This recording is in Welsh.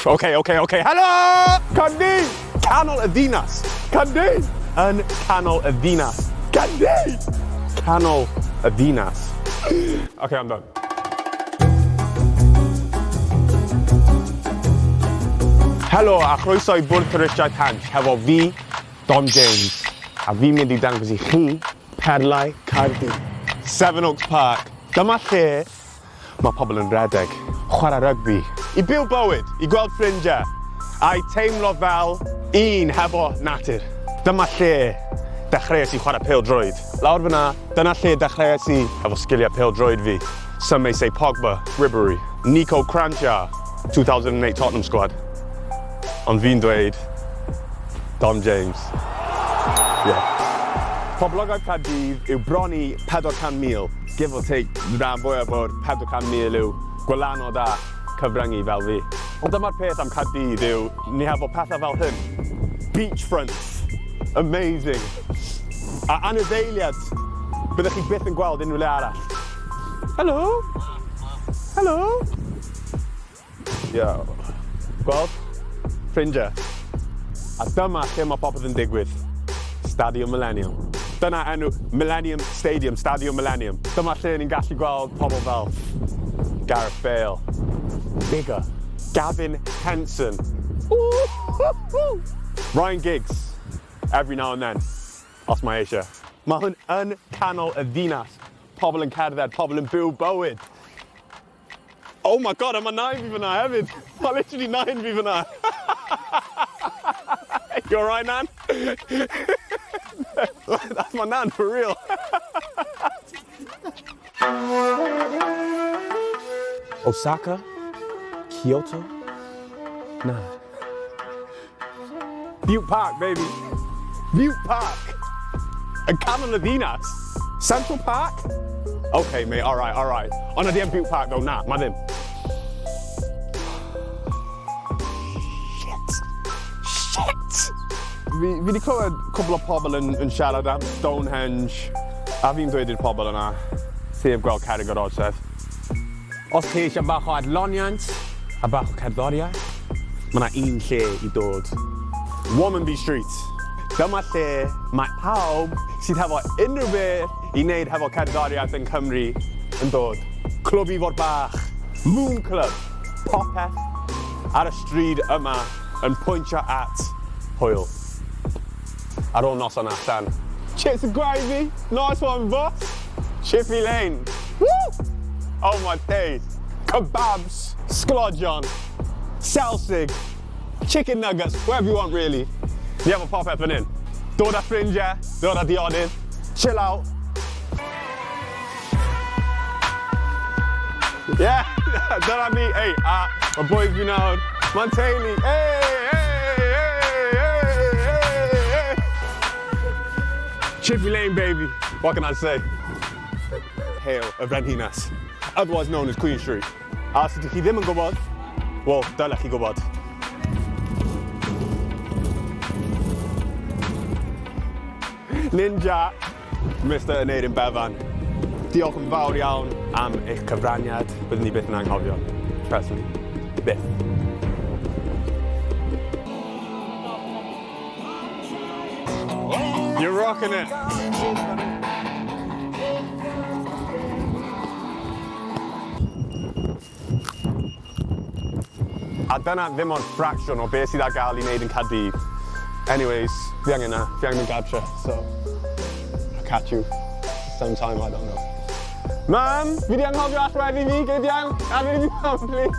Okay. Helo! Candi! Canol y ddinas. Candi! Yn canol y ddinas. Candi! Canol y ddinas. Okay, I'm done. Helo a chroeso I bwrdd Turistiaeth Hansh hefo fi, Dom James. A fi'n mynd I dangos I chi perlau Caerdydd. Seven Oaks Park. Dyma lle mae pobl yn redeg, chwarae rygbi, I byw bywyd, I gweld ffrindiau, a I teimlo fel un hefo natur. Dyma lle dechreuais I chwarae pêl-droed. Lawr fyna, dyna lle dechreuais I hefo sgiliau pêl-droed fi. Some may say Pogba, Ribery, Nico Crancha, 2008 Tottenham squad. Ond fi'n dweud, Dom James. Yeah. Poblogaidd Caerdydd yw bron I 400,000, give or take, rhan fwyaf o'r 400,000 yw gwylanod a cyfryngu fel fi. Ond dyma'r peth am Caerdydd yw, ni hefo pethau fel hyn. Beachfronts, amazing. A anifeiliad, byddwch chi byth yn gweld unrhyw le arall. Helo? Helo? Yo. Gweld? Ffrindiau. A dyma lle mae popeth yn digwydd. Stadium Millennium. Dyna enw Millennium Stadium, Stadium Millennium. Dyma lle ni'n gallu gweld pobl fel Gareth Bale, Bigger, Gavin Henson, Ryan Giggs, every now and then, os mae eisiau. Mae hwn yn canol y ddinas. Pobl yn cerdded, pobl yn byw bywyd. Oh my god, mae nain fi fyna hefyd. Mae literally nain fi fyna. You alright, Nan? That's my Nan, for real. Osaka? Kyoto? Nah. Butte Park, baby. Butte Park. And canol y ddinas. Central Park? Okay, mate, alright. Ond ydi yn Butte Park, though, na, ma ddim. Fi wedi clywed cwbl o pobl yn siarad am Stonehenge, a fi'n dweud i'r pobl yna, sef gweld cerrig o'r orsedd. Os chi eisiau bach o adloniant a bach o cerddoriaeth, mae yna un lle I dod. Womanby Street. Dyma lle mae pawb sydd hefo unrhyw beth I wneud hefo cerddoriaeth yn Cymru yn dod. Clwb Ifor Bach, Moon Club, popeth ar y stryd yma yn pwyntio at hwyl. Ar ôl noson allan. Chips and gravy, nice one, boss. Chippy Lane. Woo! Oh my days. Kebabs, sglodion, salsig, chicken nuggets, whatever you want really. Ni efo popeth fan hyn. Dod â ffrindiau, dod â diodydd, chill out. Yeah, dyna ni. Hey, my boys fi nawr. Ma'n teulu. Hey! Chippy Lane, baby. What can I say? Hail of Frenhinas, otherwise known as Queen Street. A os ydych chi ddim yn gwybod, wel, dylech chi gwybod. Ninja, Mr. Aneurin Bevan. Diolch yn fawr iawn am eich cyfraniad. Byddwn ni byth yn anghofio. Personally, byth. You're rocking it. A dyna ddim ond fraction o beth sydd ar gael I wneud yn Caerdydd. Anyways, fi angen mynd gartre, so I'll catch you sometime, I don't know. Mam, fi di anghofio allweddi fi, gei di anghofio fi, please.